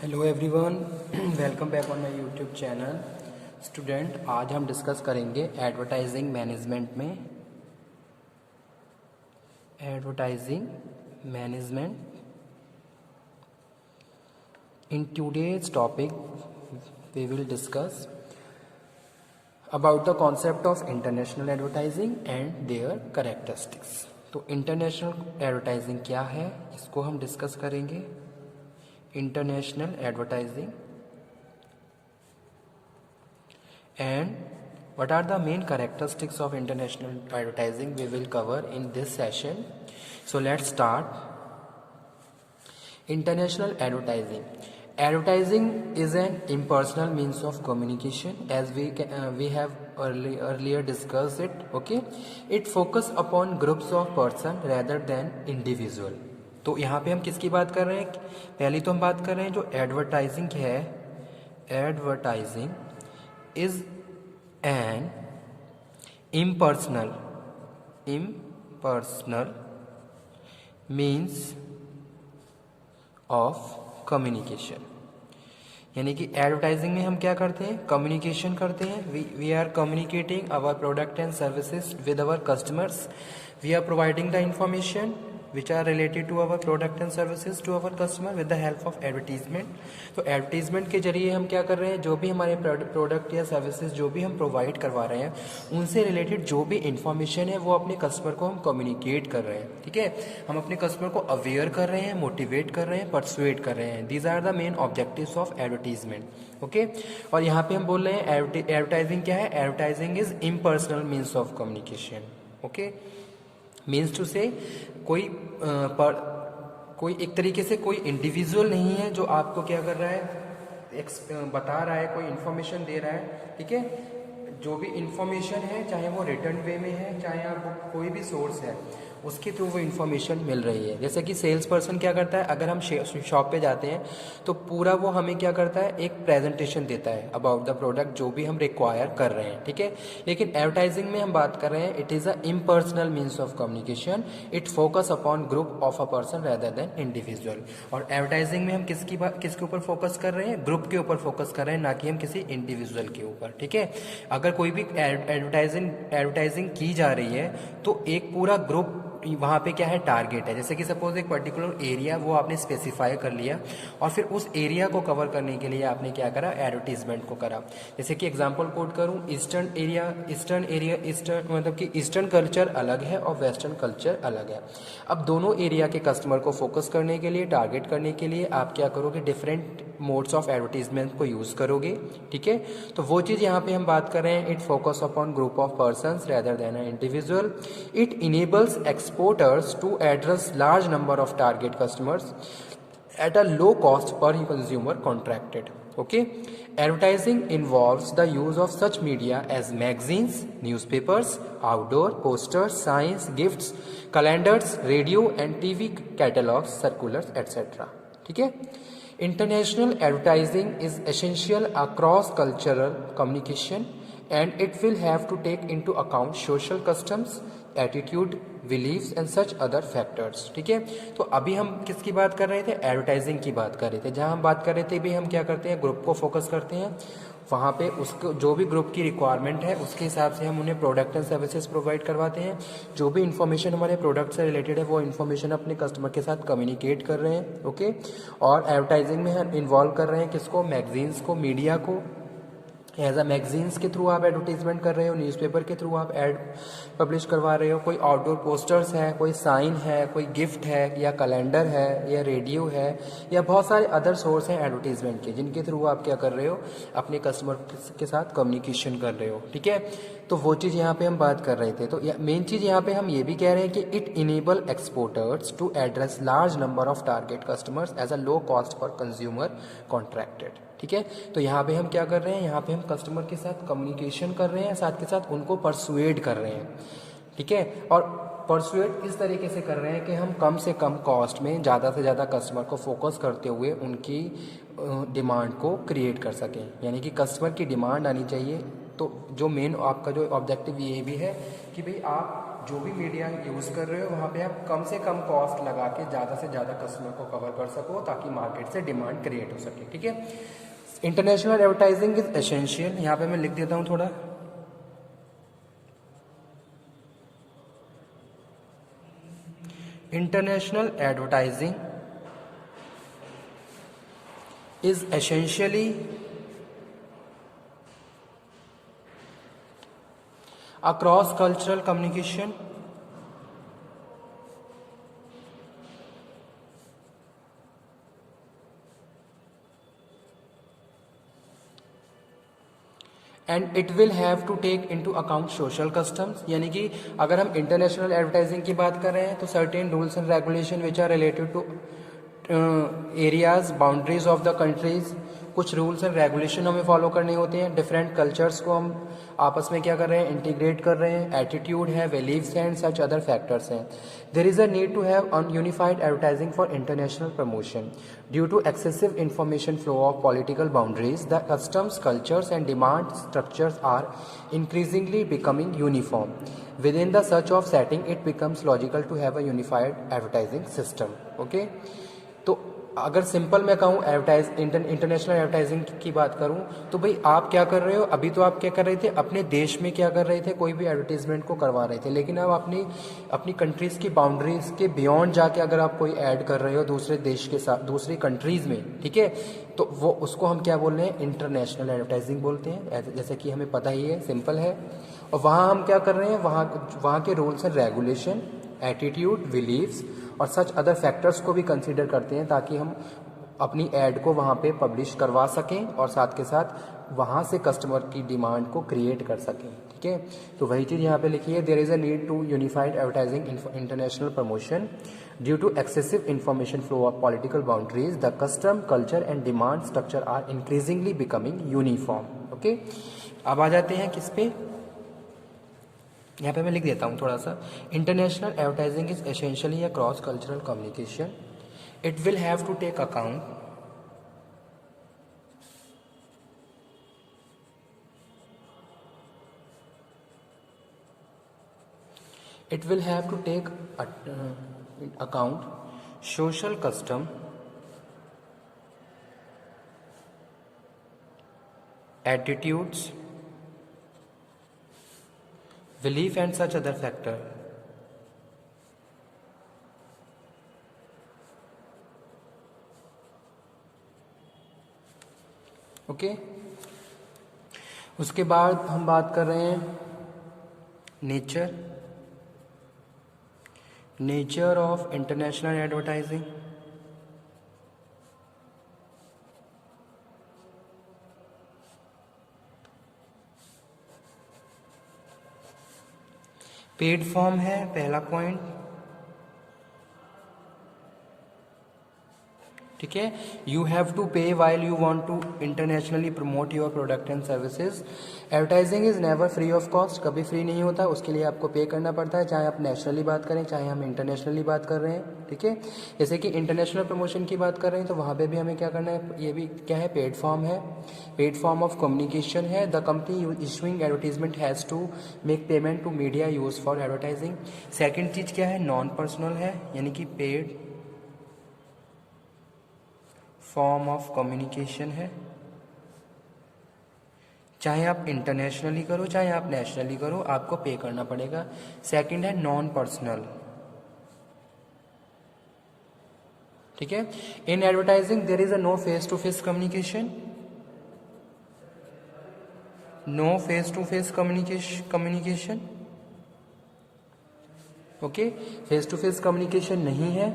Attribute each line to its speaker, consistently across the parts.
Speaker 1: Hello everyone, welcome back on my YouTube channel. Student, आज हम discuss करेंगे advertising management में advertising management. In today's topic we will discuss about the concept of international advertising and their characteristics. तो international advertising क्या है, इसको हम discuss करेंगे। International advertising and what are the main characteristics of international advertising we will cover in this session. So let's start. International advertising is an impersonal means of communication, as we have earlier discussed it. Okay, it focus upon groups of person rather than individual. तो यहाँ पे हम किसकी बात कर रहे हैं? पहले तो हम बात कर रहे हैं जो एडवर्टाइजिंग है। Advertising is an impersonal means of communication. यानी कि एडवर्टाइजिंग में हम क्या करते हैं? कम्युनिकेशन करते हैं। We are communicating our product and services with our customers. We are providing the information which are related to our product and services to our customer with the help of advertisement। तो advertisement के जरिए हम क्या कर रहे हैं? जो भी हमारे प्रोडक्ट या सर्विसेज जो भी हम प्रोवाइड करवा रहे हैं, उनसे रिलेटेड जो भी इंफॉर्मेशन है वो अपने कस्टमर को हम कम्युनिकेट कर रहे हैं। ठीक है, हम अपने कस्टमर को अवेयर कर रहे हैं, मोटिवेट कर रहे हैं, परसुएट कर रहे हैं। These are the main objectives of advertisement. Okay, और यहाँ पे हम बोल रहे हैं एडवर्टाइजिंग क्या है? Advertising is impersonal means of communication. Okay, means to say कोई एक तरीके से कोई इंडिविजुअल नहीं है जो आपको क्या कर रहा है, बता रहा है, कोई इन्फॉर्मेशन दे रहा है। ठीक है, जो भी इंफॉर्मेशन है, चाहे वो रिटर्न वे में है, चाहे आप कोई भी सोर्स है, उसके थ्रू वो इन्फॉर्मेशन मिल रही है। जैसे कि सेल्स पर्सन क्या करता है, अगर हम शॉप पे जाते हैं तो पूरा वो हमें क्या करता है, एक प्रेजेंटेशन देता है अबाउट द प्रोडक्ट जो भी हम रिक्वायर कर रहे हैं। ठीक है, लेकिन एडवर्टाइजिंग में हम बात कर रहे हैं, it is a impersonal means of communication. It focus upon group of a person rather than individual. और एडवर्टाइजिंग में हम किसके ऊपर फोकस कर रहे हैं? ग्रुप के ऊपर फोकस कर रहे हैं, ना कि हम किसी इंडिविजुअल के ऊपर। ठीक है, अगर कोई भी एडवर्टाइजिंग की जा रही है तो एक पूरा ग्रुप वहाँ पे क्या है, टारगेट है। जैसे कि सपोज एक पर्टिकुलर एरिया वो आपने स्पेसिफाई कर लिया और फिर उस एरिया को कवर करने के लिए आपने क्या करा, एडवर्टीजमेंट को करा। जैसे कि एग्जांपल कोट करूँ, ईस्टर्न मतलब कि ईस्टर्न कल्चर अलग है और वेस्टर्न कल्चर अलग है। अब दोनों एरिया के कस्टमर को फोकस करने के लिए, टारगेट करने के लिए आप क्या करोगे, डिफरेंट मोड्स ऑफ एडवर्टीजमेंट को यूज़ करोगे। ठीक है, तो वो चीज़ यहाँ पे हम बात कर रहे हैं, it focus upon group of persons rather than a individual. It enables exporters to address large number of target customers at a low cost per consumer contracted. Okay, advertising involves the use of such media as magazines, newspapers, outdoor posters, signs, gifts, calendars, radio and TV catalogs, circulars, etc. ठीक है, international advertising is essential across cultural communication and it will have to take into account social customs, attitude, beliefs and such other factors. ठीक है, तो अभी हम किसकी बात कर रहे थे? एडवर्टाइजिंग की बात कर रहे थे। जहां हम बात कर रहे थे भी हम क्या करते हैं, ग्रुप को फोकस करते हैं। वहाँ पे उसको जो भी ग्रुप की रिक्वायरमेंट है उसके हिसाब से हम उन्हें प्रोडक्ट एंड सर्विसेज प्रोवाइड करवाते हैं। जो भी इन्फॉर्मेशन हमारे प्रोडक्ट से रिलेटेड है वो इन्फॉर्मेशन अपने कस्टमर के साथ कम्युनिकेट कर रहे हैं। ओके, और एडवर्टाइजिंग में हम इन्वॉल्व कर रहे हैं किसको? मैगजीन्स को, मीडिया को। एज अ मैगजीन्स के थ्रू आप एडवर्टीजमेंट कर रहे हो, न्यूज़पेपर के थ्रू आप एड पब्लिश करवा रहे हो, कोई आउटडोर पोस्टर्स है, कोई साइन है, कोई गिफ्ट है, या कैलेंडर है, या रेडियो है, या बहुत सारे अदर सोर्स हैं एडवर्टीजमेंट के, जिनके थ्रू आप क्या कर रहे हो, अपने कस्टमर के साथ कम्युनिकेशन कर रहे हो। ठीक है, तो वो चीज़ यहाँ पे हम बात कर रहे थे। तो मेन चीज़ यहाँ पे हम ये भी कह रहे हैं कि it enable exporters to address large number of target customers as a low cost for consumer contracted. ठीक है, तो यहाँ पे हम क्या कर रहे हैं, यहाँ पे हम कस्टमर के साथ कम्युनिकेशन कर रहे हैं, साथ के साथ उनको परसुएड कर रहे हैं। ठीक है, और परसुएड इस तरीके से कर रहे हैं कि हम कम से कम कॉस्ट में ज़्यादा से ज़्यादा कस्टमर को फोकस करते हुए उनकी डिमांड को क्रिएट कर सकें। यानी कि कस्टमर की डिमांड आनी चाहिए। तो जो मेन आपका जो ऑब्जेक्टिव ये भी है कि भाई आप जो भी मीडिया यूज़ कर रहे हो वहाँ पे आप कम से कम कॉस्ट लगा के ज़्यादा से ज़्यादा कस्टमर को कवर कर सको ताकि मार्केट से डिमांड क्रिएट हो सके, ठीक है। इंटरनेशनल एडवर्टाइजिंग इज एसेंशियल, यहाँ पे मैं लिख देता हूँ थोड़ा। International advertising is essentially a cross-cultural communication and it will have to take into account social customs, यानी कि अगर हम इंटरनेशनल एडवर्टाइजिंग की बात कर रहे हैं तो certain rules and regulation which are related to areas boundaries of the countries, कुछ रूल्स एंड रेगुलेशन हमें फॉलो करने होते हैं। डिफरेंट कल्चर्स को हम आपस में क्या कर रहे हैं, इंटीग्रेट कर रहे हैं। एटीट्यूड है, believes and such other factors हैं। There is a need to have an unified advertising for international promotion due to excessive information flow of political boundaries the customs cultures and demand structures are increasingly becoming uniform within the search of setting it becomes logical to have a unified advertising system, okay। तो अगर simple मैं कहूँ international advertising की बात करूँ तो भाई आप क्या कर रहे हो, अभी तो आप क्या कर रहे थे, अपने देश में क्या कर रहे थे, कोई भी एडवर्टीजमेंट को करवा रहे थे, लेकिन अब अपनी कंट्रीज़ की बाउंड्रीज के बियॉन्ड जाके अगर आप कोई ऐड कर रहे हो दूसरे देश के साथ, दूसरी कंट्रीज़ में, ठीक है, तो वो उसको हम क्या बोल रहे हैं, इंटरनेशनल एडवर्टाइजिंग बोलते हैं। जैसे कि हमें पता ही है, सिंपल है। और वहाँ हम क्या कर रहे हैं, वहाँ के rules and regulation, attitude, beliefs और सच अदर फैक्टर्स को भी कंसीडर करते हैं ताकि हम अपनी ऐड को वहाँ पे पब्लिश करवा सकें और साथ के साथ वहाँ से कस्टमर की डिमांड को क्रिएट कर सकें, ठीक है। तो वही चीज़ यहाँ पे लिखी है, there is a need to unified advertising international promotion due to excessive information flow of political boundaries the custom culture and demand structure are increasingly becoming uniform, okay. अब आ जाते हैं किस पे, यहाँ पे मैं लिख देता हूँ थोड़ा सा। International advertising is essentially a cross cultural communication, it will have to take account social custom, attitudes, belief and such other factor। Okay. उसके बाद हम बात कर रहे हैं nature of international advertising. Paid form है पहला पॉइंट, ठीक है। You have to pay while you want to internationally promote your product and services. Advertising is never free of cost, कभी फ्री नहीं होता, उसके लिए आपको पे करना पड़ता है, चाहे आप नेशनली बात करें चाहे हम इंटरनेशनली बात कर रहे हैं, ठीक है। जैसे कि इंटरनेशनल प्रमोशन की बात कर रहे हैं तो वहाँ पे भी हमें क्या करना है, ये भी क्या है, पेड फॉर्म है, पेड फॉर्म ऑफ कम्युनिकेशन है। The company issuing advertisement has to make payment to media use for advertising. Second चीज़ क्या है, नॉन पर्सनल है, यानी कि पेड फॉर्म ऑफ कम्युनिकेशन है, चाहे आप इंटरनेशनली करो चाहे आप नेशनली करो, आपको पे करना पड़ेगा। सेकंड है नॉन पर्सनल, ठीक है। In advertising there is a no face to face communication, no face to face communication, okay, face to face communication नहीं है।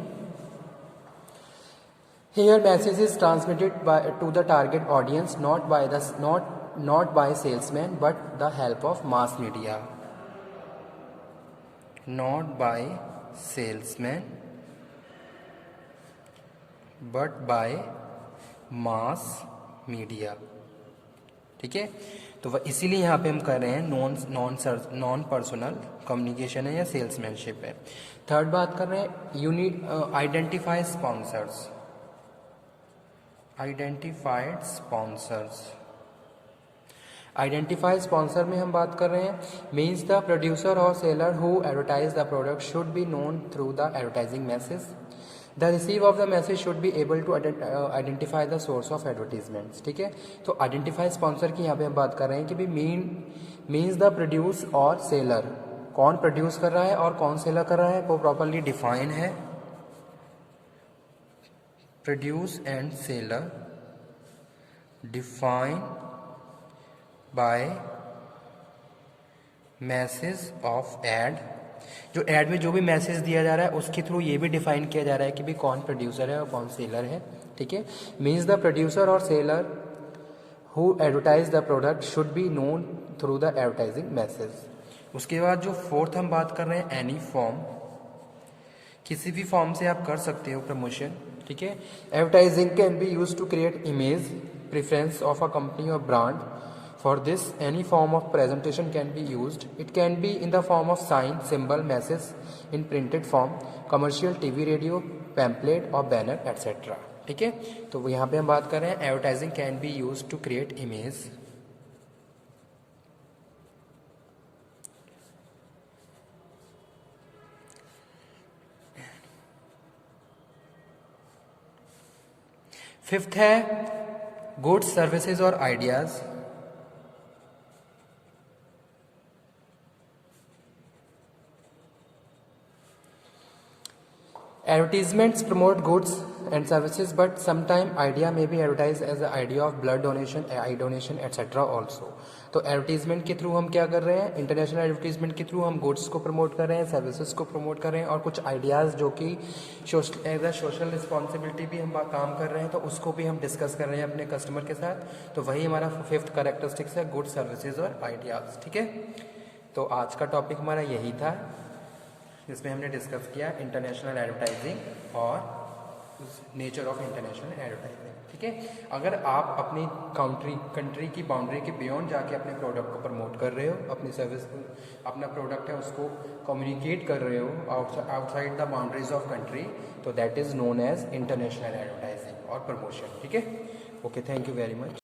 Speaker 1: Here message is transmitted to the target audience not by salesman but the help of mass media. Not by salesman but by mass media, ठीक है। तो इसीलिए यहाँ पे हम कर रहे हैं नॉन पर्सनल कम्युनिकेशन है या सेल्समैनशिप है। थर्ड बात कर रहे हैं unit identify sponsors, identified sponsors. Identify sponsor में हम बात कर रहे हैं, मीन्स द प्रोड्यूसर और seller who advertise the product should be known through the advertising message. The receive of the message should be able to identify the source of advertisements. ठीक है, तो आइडेंटिफाई स्पॉन्सर की यहाँ पे हम बात कर रहे हैं कि भी मीन्स द प्रोड्यूस और सेलर, कौन प्रोड्यूस कर रहा है और कौन सेलर कर रहा है वो प्रॉपरली डिफाइन है। Produce and seller define by message of ad, जो एड में जो भी मैसेज दिया जा रहा है उसके थ्रू ये भी डिफाइन किया जा रहा है कि भी कौन प्रोड्यूसर है और कौन सेलर है। ठीक है, मीन्स द प्रोड्यूसर और seller who advertise the product should be known through the advertising message. उसके बाद जो फोर्थ हम बात कर रहे हैं, एनी फॉर्म, किसी भी फॉर्म से आप कर सकते हो प्रमोशन। ठीक है, advertising can be use to create image preference of a company और brand. For this, any form of presentation can be used. It can be in the form of sign, symbol, message in printed form, commercial, TV, radio, pamphlet और banner, etc. ठीक है, तो यहाँ पे हम बात कर रहे हैं advertising can be use to create image. Fifth है गुड्स, सर्विसेज और ideas. Advertisements promote goods and services, but sometimes idea may be advertised as the idea of blood donation, eye donation, etc. also. तो advertisement के through हम क्या कर रहे हैं, international advertisement के थ्रू हम गुड्स को प्रमोट कर रहे हैं, सर्विसेज को प्रमोट कर रहे हैं और कुछ आइडियाज़ जो कि एज अ सोशल रिस्पॉन्सिबिलिटी भी हम काम कर रहे हैं, तो उसको भी हम डिस्कस कर रहे हैं अपने कस्टमर के साथ। तो वही हमारा फिफ्थ कैरेक्टरिस्टिक्स है, गुड्स, सर्विसेज और आइडियाज़। ठीक है, तो आज का टॉपिक हमारा यही था जिसमें हमने डिस्कस किया इंटरनेशनल एडवर्टाइजिंग और नेचर ऑफ इंटरनेशनल एडवर्टाइजिंग। ठीक है, अगर आप अपनी कंट्री की बाउंड्री के बियॉन्ड जाके अपने प्रोडक्ट को प्रमोट कर रहे हो, अपनी सर्विस, अपना प्रोडक्ट है उसको कम्युनिकेट कर रहे हो outside the boundaries of country, तो that is known as international advertising और प्रमोशन। ठीक है, okay, thank you very much.